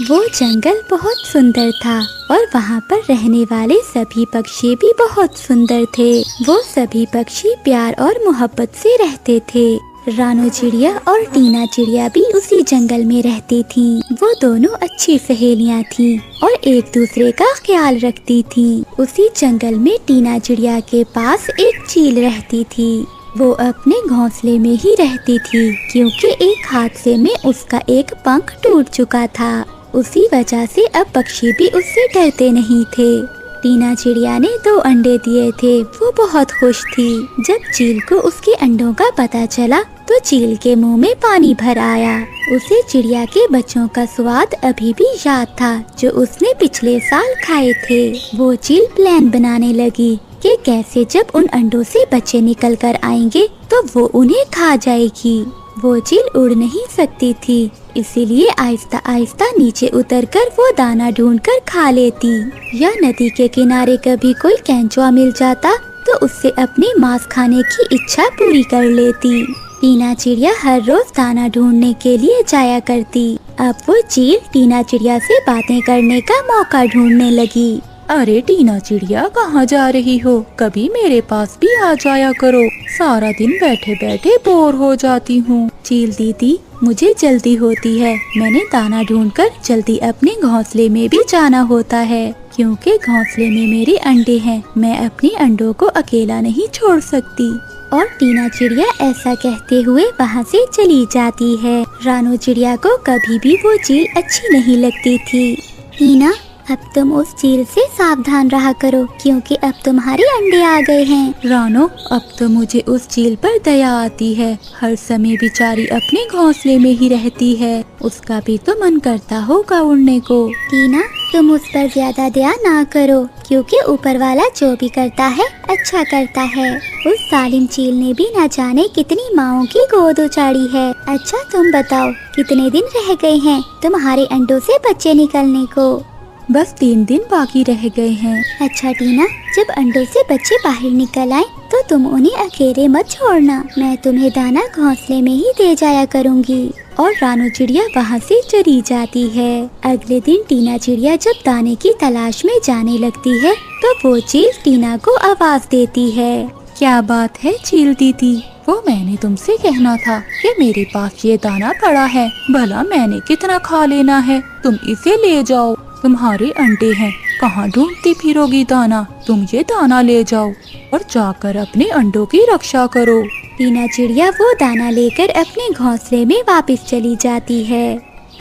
वो जंगल बहुत सुंदर था और वहाँ पर रहने वाले सभी पक्षी भी बहुत सुंदर थे। वो सभी पक्षी प्यार और मोहब्बत से रहते थे। रानू चिड़िया और टीना चिड़िया भी उसी जंगल में रहती थीं। वो दोनों अच्छी सहेलियां थीं और एक दूसरे का ख्याल रखती थीं। उसी जंगल में टीना चिड़िया के पास एक चील रहती थी। वो अपने घोंसले में ही रहती थी, क्योंकि एक हादसे में उसका एक पंख टूट चुका था। उसी वजह से अब पक्षी भी उससे डरते नहीं थे। टीना चिड़िया ने 2 अंडे दिए थे। वो बहुत खुश थी। जब चील को उसके अंडों का पता चला तो चील के मुंह में पानी भर आया। उसे चिड़िया के बच्चों का स्वाद अभी भी याद था, जो उसने पिछले साल खाए थे। वो चील प्लान बनाने लगी कि कैसे जब उन अंडों से बच्चे निकल कर आएंगे तो वो उन्हें खा जाएगी। वो चील उड़ नहीं सकती थी, इसीलिए आहिस्ता आहिस्ता नीचे उतरकर वो दाना ढूंढकर खा लेती। या नदी के किनारे कभी कोई केंचुआ मिल जाता तो उससे अपनी मांस खाने की इच्छा पूरी कर लेती। टीना चिड़िया हर रोज दाना ढूंढने के लिए जाया करती। अब वो चील टीना चिड़िया से बातें करने का मौका ढूंढने लगी। अरे टीना चिड़िया, कहाँ जा रही हो? कभी मेरे पास भी आ जाया करो। सारा दिन बैठे बैठे बोर हो जाती हूँ। चील दीदी, मुझे जल्दी होती है। मैंने दाना ढूंढकर जल्दी अपने घोंसले में भी जाना होता है, क्योंकि घोंसले में मेरे अंडे हैं। मैं अपने अंडों को अकेला नहीं छोड़ सकती। और टीना चिड़िया ऐसा कहते हुए वहाँ से चली जाती है। रानू चिड़िया को कभी भी वो चील अच्छी नहीं लगती थी। टीना, अब तुम उस चील से सावधान रहा करो, क्योंकि अब तुम्हारे अंडे आ गए हैं। रानो, अब तो मुझे उस चील पर दया आती है। हर समय बेचारी अपने घोंसले में ही रहती है। उसका भी तो मन करता होगा उड़ने को। टीना, तुम उस पर ज्यादा दया ना करो, क्योंकि ऊपर वाला जो भी करता है अच्छा करता है। उस जालिम चील ने भी न जाने कितनी माँओं की गोद उचाड़ी है। अच्छा तुम बताओ, कितने दिन रह गए हैं तुम्हारे अंडों से बच्चे निकलने को? बस 3 दिन बाकी रह गए हैं। अच्छा टीना, जब अंडों से बच्चे बाहर निकल आए तो तुम उन्हें अकेले मत छोड़ना। मैं तुम्हें दाना घोंसले में ही दे जाया करूँगी। और रानू चिड़िया वहाँ से चली जाती है। अगले दिन टीना चिड़िया जब दाने की तलाश में जाने लगती है तो वो चील टीना को आवाज देती है। क्या बात है चील दीदी? वो मैंने तुमसे कहना था कि मेरे पास ये दाना पड़ा है। भला मैंने कितना खा लेना है, तुम इसे ले जाओ। तुम्हारे अंडे हैं, कहाँ ढूंढती फिरोगी दाना? तुम ये दाना ले जाओ और जाकर अपने अंडों की रक्षा करो। टीना चिड़िया वो दाना लेकर अपने घोंसले में वापस चली जाती है।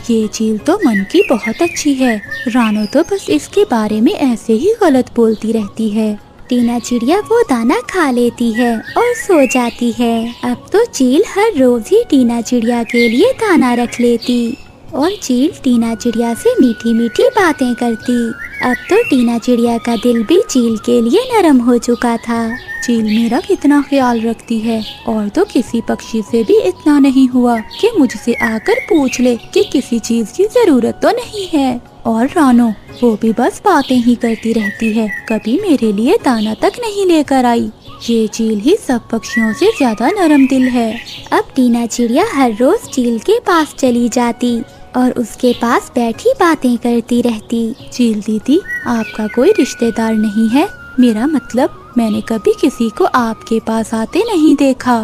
ये चील तो मन की बहुत अच्छी है, रानो तो बस इसके बारे में ऐसे ही गलत बोलती रहती है। टीना चिड़िया वो दाना खा लेती है और सो जाती है। अब तो चील हर रोज ही टीना चिड़िया के लिए दाना रख लेती और चील टीना चिड़िया से मीठी मीठी बातें करती। अब तो टीना चिड़िया का दिल भी चील के लिए नरम हो चुका था। चील मेरा कितना ख्याल रखती है, और तो किसी पक्षी से भी इतना नहीं हुआ कि मुझसे आकर पूछ ले कि किसी चीज की जरूरत तो नहीं है। और रानो वो भी बस बातें ही करती रहती है, कभी मेरे लिए दाना तक नहीं लेकर आई। ये चील ही सब पक्षियों से ज्यादा नरम दिल है। अब टीना चिड़िया हर रोज चील के पास चली जाती और उसके पास बैठी बातें करती रहती। चील दीदी, आपका कोई रिश्तेदार नहीं है? मेरा मतलब मैंने कभी किसी को आपके पास आते नहीं देखा।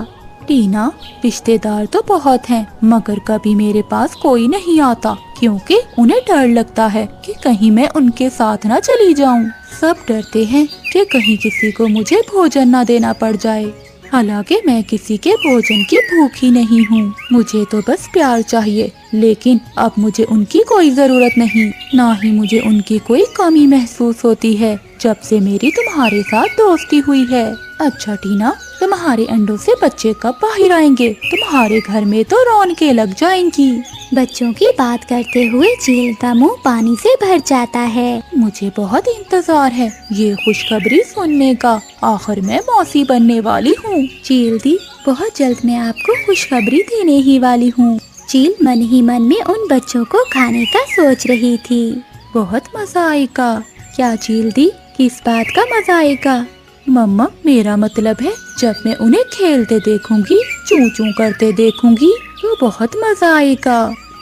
टीना, रिश्तेदार तो बहुत हैं, मगर कभी मेरे पास कोई नहीं आता, क्योंकि उन्हें डर लगता है कि कहीं मैं उनके साथ न चली जाऊं। सब डरते हैं कि कहीं किसी को मुझे भोजन न देना पड़ जाए। हालांकि मैं किसी के भोजन की भूखी नहीं हूँ, मुझे तो बस प्यार चाहिए। लेकिन अब मुझे उनकी कोई जरूरत नहीं, ना ही मुझे उनकी कोई कमी महसूस होती है जब से मेरी तुम्हारे साथ दोस्ती हुई है। अच्छा टीना, तुम्हारे अंडों से बच्चे कब बाहर आएंगे? तुम्हारे घर में तो रौनकें लग जाएंगी। बच्चों की बात करते हुए चील का मुंह पानी से भर जाता है। मुझे बहुत इंतजार है ये खुशखबरी सुनने का। आखिर मैं मौसी बनने वाली हूँ। चील दी, बहुत जल्द मैं आपको खुशखबरी देने ही वाली हूँ। चील मन ही मन में उन बच्चों को खाने का सोच रही थी। बहुत मजा आएगा। क्या चील दी, किस बात का मजा आएगा? मम्मा, मेरा मतलब है जब मैं उन्हें खेलते देखूंगी, चूं चूं करते देखूंगी, तो बहुत मजा आएगा।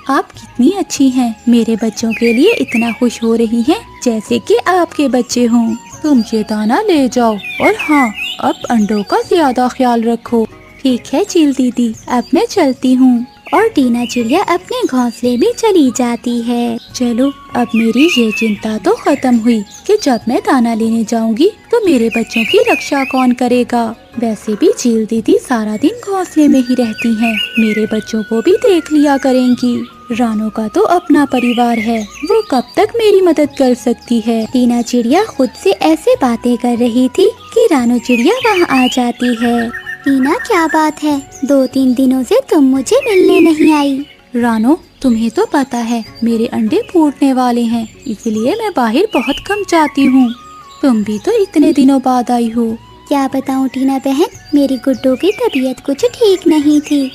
आप कितनी अच्छी हैं, मेरे बच्चों के लिए इतना खुश हो रही हैं जैसे कि आपके बच्चे हों। तुम ये दाना ले जाओ, और हाँ, अब अंडों का ज्यादा ख्याल रखो। ठीक है चील दीदी, अब मैं चलती हूँ। और टीना चिड़िया अपने घोंसले में चली जाती है। चलो, अब मेरी ये चिंता तो खत्म हुई कि जब मैं दाना लेने जाऊंगी तो मेरे बच्चों की रक्षा कौन करेगा। वैसे भी चील दीदी सारा दिन घोंसले में ही रहती हैं, मेरे बच्चों को भी देख लिया करेंगी। रानो का तो अपना परिवार है, वो कब तक मेरी मदद कर सकती है। टीना चिड़िया खुद से ऐसे बातें कर रही थी कि रानो चिड़िया वहाँ आ जाती है। टीना, क्या बात है, 2-3 दिनों से तुम मुझे मिलने नहीं आई। रानो, तुम्हें तो पता है मेरे अंडे फूटने वाले हैं, इसलिए मैं बाहर बहुत कम जाती हूँ। तुम भी तो इतने दिनों बाद आई हो। क्या बताऊँ टीना बहन, मेरी गुड्डू की तबीयत कुछ ठीक नहीं थी।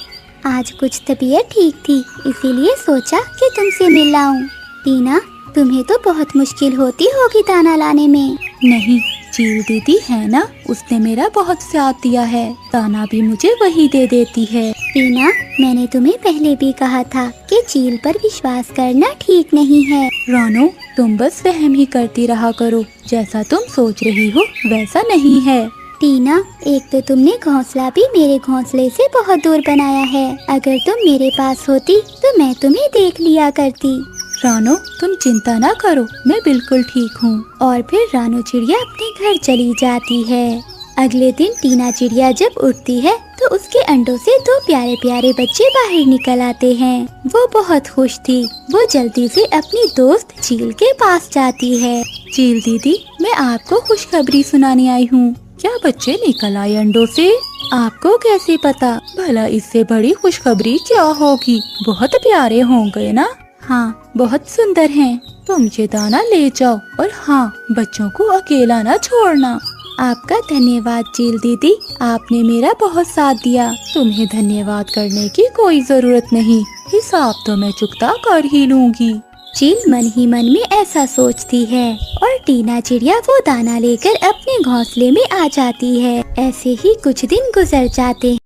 आज कुछ तबीयत ठीक थी, इसीलिए सोचा कि तुमसे मिल आऊं। टीना, तुम्हें तो बहुत मुश्किल होती होगी दाना लाने में। नहीं, चील दीदी है ना, उसने मेरा बहुत साथ दिया है, दाना भी मुझे वही दे देती है। टीना, मैंने तुम्हें पहले भी कहा था कि चील पर विश्वास करना ठीक नहीं है। रानो, तुम बस वहम ही करती रहा करो, जैसा तुम सोच रही हो वैसा नहीं है। टीना, एक तो तुमने घोंसला भी मेरे घोंसले से बहुत दूर बनाया है। अगर तुम मेरे पास होती तो मैं तुम्हें देख लिया करती। रानो, तुम चिंता ना करो, मैं बिल्कुल ठीक हूँ। और फिर रानो चिड़िया अपने घर चली जाती है। अगले दिन टीना चिड़िया जब उठती है तो उसके अंडों से 2 प्यारे प्यारे बच्चे बाहर निकल आते हैं। वो बहुत खुश थी। वो जल्दी से अपनी दोस्त चील के पास जाती है। चील दीदी, मैं आपको खुशखबरी सुनाने आई हूँ। क्या बच्चे निकल आए अंडों से? आपको कैसे पता? भला इससे बड़ी खुशखबरी क्या होगी? बहुत प्यारे होंगे ना? हाँ, बहुत सुंदर हैं। तुम ये दाना ले जाओ, और हाँ, बच्चों को अकेला ना छोड़ना। आपका धन्यवाद चील दीदी, आपने मेरा बहुत साथ दिया। तुम्हें धन्यवाद करने की कोई जरूरत नहीं, हिसाब तो मैं चुकता कर ही लूँगी। चील मन ही मन में ऐसा सोचती है और टीना चिड़िया वो दाना लेकर अपने घोंसले में आ जाती है। ऐसे ही कुछ दिन गुजर जाते हैं।